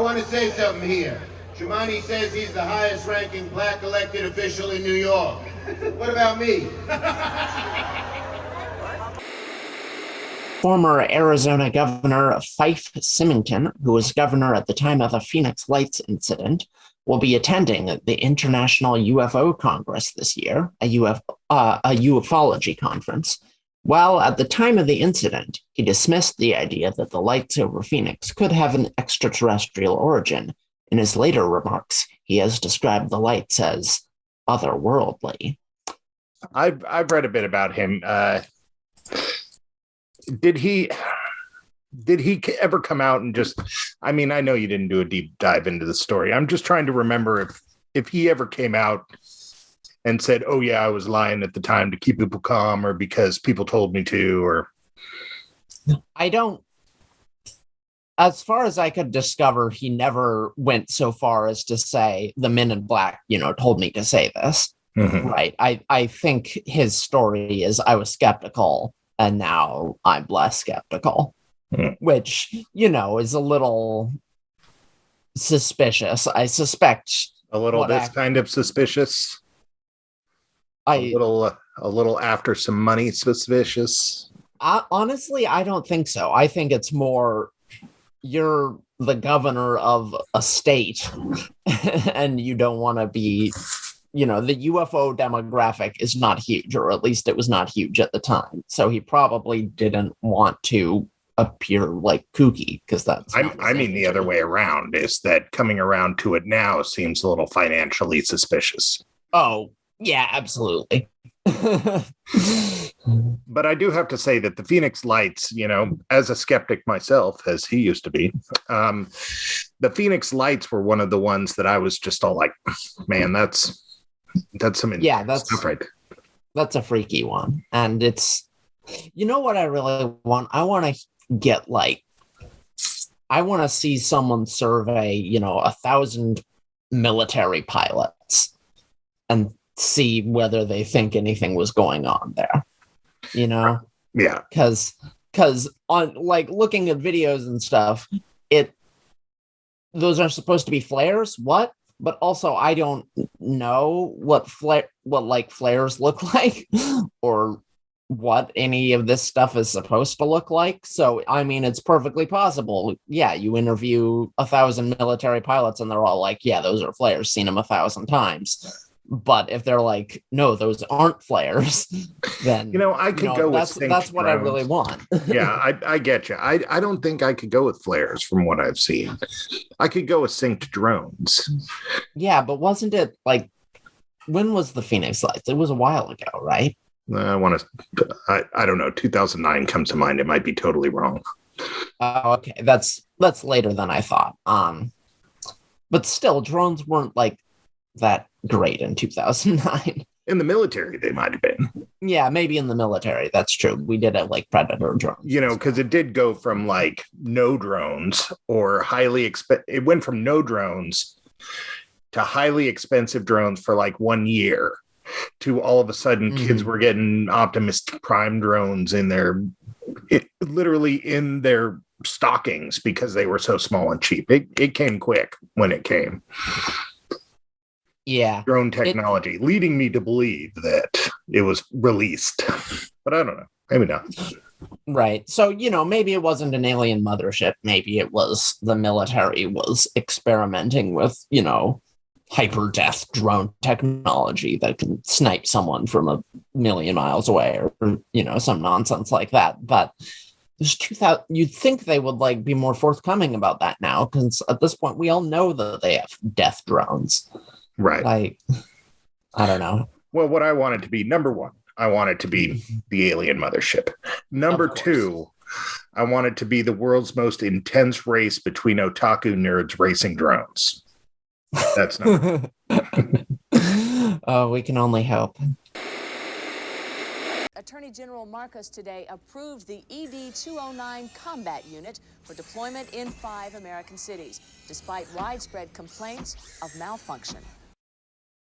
I want to say something here. Shimani says he's the highest-ranking black elected official in New York. What about me? Former Arizona Governor Fife Symington, who was governor at the time of the Phoenix Lights incident, will be attending the International UFO Congress this year, a ufology conference. While at the time of the incident, he dismissed the idea that the lights over Phoenix could have an extraterrestrial origin. In his later remarks, he has described the lights as otherworldly. I've read a bit about him. Did he ever come out and just, I mean, I know you didn't do a deep dive into the story. I'm just trying to remember if he ever came out and said, oh yeah, I was lying at the time to keep people calm, or because people told me to, or. I don't, as far as I could discover, he never went so far as to say the men in black, told me to say this. Mm-hmm. Right. I think his story is I was skeptical and now I'm less skeptical, which, is a little suspicious. I suspect a little kind of suspicious. A little after some money suspicious. Honestly, I don't think so. I think it's more you're the governor of a state and you don't want to be, the UFO demographic is not huge, or at least it was not huge at the time. So he probably didn't want to appear like kooky, because that's I mean the other way around is that coming around to it now seems a little financially suspicious. Oh, yeah, absolutely. But I do have to say that the Phoenix Lights, as a skeptic myself, as he used to be, the Phoenix Lights were one of the ones that I was just all like, man, that's some stuff right there. That's a freaky one. And it's, what I really want? I want to get I want to see someone survey, 1,000 military pilots and see whether they think anything was going on there, Yeah. Because on looking at videos and stuff, those are supposed to be flares. What? But also I don't know what flares look like or what any of this stuff is supposed to look like. So, I mean, it's perfectly possible. Yeah, you interview 1,000 military pilots and they're all like, yeah, those are flares, seen them 1,000 times. But if they're like, no, those aren't flares, then I could go with synced that's what drones. I really want. Yeah, I get you. I don't think I could go with flares from what I've seen. I could go with synced drones. Yeah, but wasn't it when was the Phoenix Lights? It was a while ago, right? I don't know. 2009 comes to mind. It might be totally wrong. Okay, that's later than I thought. But still, drones weren't that great in 2009. In the military, they might have been. Yeah, maybe in the military. That's true. We did have Predator drones. Because it did go from no drones or it went from no drones to highly expensive drones for 1 year to all of a sudden kids were getting Optimus Prime drones literally in their stockings because they were so small and cheap. It came quick when it came. Yeah. Drone technology, leading me to believe that it was released. But I don't know. Maybe not. Right. So, maybe it wasn't an alien mothership. Maybe it was the military was experimenting with, hyper-death drone technology that can snipe someone from 1,000,000 miles away or, some nonsense like that. But there's 2,000. You'd think they would be more forthcoming about that now, because at this point, we all know that they have death drones. Right. I don't know. Well, what I want it to be, number one, I want it to be the alien mothership. Number two, I want it to be the world's most intense race between otaku nerds racing drones. That's number Oh, we can only hope. Attorney General Marcos today approved the ED-209 combat unit for deployment in 5 American cities, despite widespread complaints of malfunction.